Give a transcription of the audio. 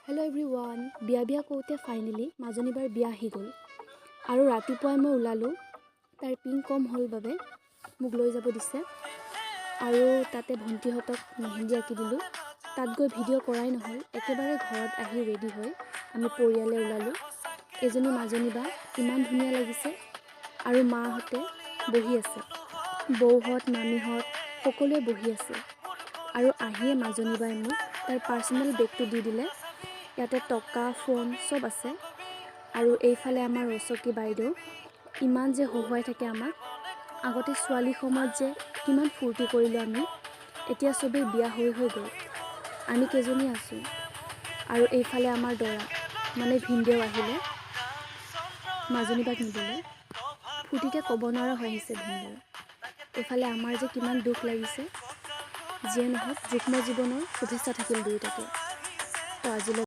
Hello' everyone, বিয়া কওঁতে finally মাজনীবাৰ বিয়া আহি গ'ল আৰু ৰাতিপুৱাই মই ওলালোঁ। তাইৰ পিং কম হ'ল বাবে মোক লৈ যাব দিছে আৰু তাতে ভণ্টিহঁতক মেহেন্দি আঁকি দিলোঁ। তাত গৈ ভিডিঅ' কৰাই নহ'ল, একেবাৰে ঘৰত আহি ৰেডি হৈ আমি পৰিয়ালে ওলালোঁ। এজনী মাজনী বা ইমান ধুনীয়া লাগিছে আৰু মাহঁতে বহি আছে, বৌহঁত মামীহঁত সকলোৱে বহি আছে আৰু আহিয়ে মাজনী বাই মোক তাইৰ পাৰ্চনেল বেগটো দি দিলে। ইয়াতে টকা ফোন চব আছে আৰু এইফালে আমাৰ ৰচকী বাইদেউ ইমান যে হহুৱাই থাকে আমাক। আগতে ছোৱালী সময়ত যে কিমান ফূৰ্তি কৰিলোঁ আমি, এতিয়া চবেই বিয়া হৈ গ'ল, আমি কেইজনী আছোঁ। আৰু এইফালে আমাৰ দৰা মানে ভিনদেউ আহিলে মাজনী বাক নিবলৈ, ফূৰ্তিতে ক'ব নোৱাৰা হৈ আহিছে ভিনদেউ। এইফালে আমাৰ যে কিমান দুখ লাগিছে। যিয়ে নহওক যুগ্ম জীৱনৰ শুভেচ্ছা থাকিল দুয়োটাকে। তো আজিলৈ